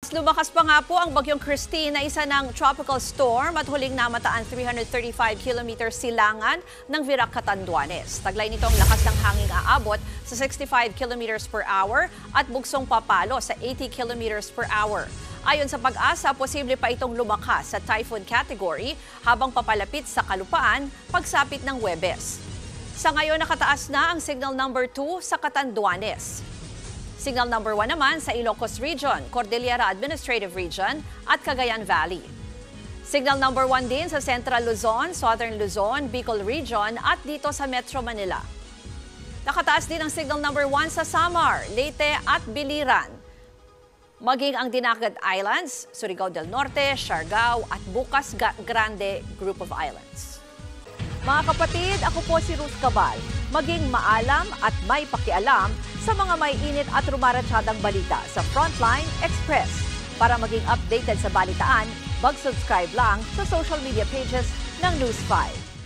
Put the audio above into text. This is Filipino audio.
Lumakas pa nga po ang bagyong Christine na isa ng tropical storm at huling namataan 335 km silangan ng Virac, Catanduanes. Taglay nito ang lakas ng hangin aabot sa 65 km per hour at bugsong papalo sa 80 km per hour. Ayon sa Pag-asa, posible pa itong lumakas sa typhoon category habang papalapit sa kalupaan pagsapit ng Huwebes. Sa ngayon, nakataas na ang signal number 2 sa Catanduanes. Signal number 1 naman sa Ilocos Region, Cordillera Administrative Region at Cagayan Valley. Signal number 1 din sa Central Luzon, Southern Luzon, Bicol Region at dito sa Metro Manila. Nakataas din ang signal number 1 sa Samar, Leyte at Biliran. Maging ang Dinagat Islands, Surigao del Norte, Siargao at Bukas Grande Group of Islands. Mga kapatid, ako po si Ruth Cabal. Maging maalam at may pakialam sa mga may init at rumaratsadang balita sa Frontline Express. Para maging updated sa balitaan, mag-subscribe lang sa social media pages ng News 5.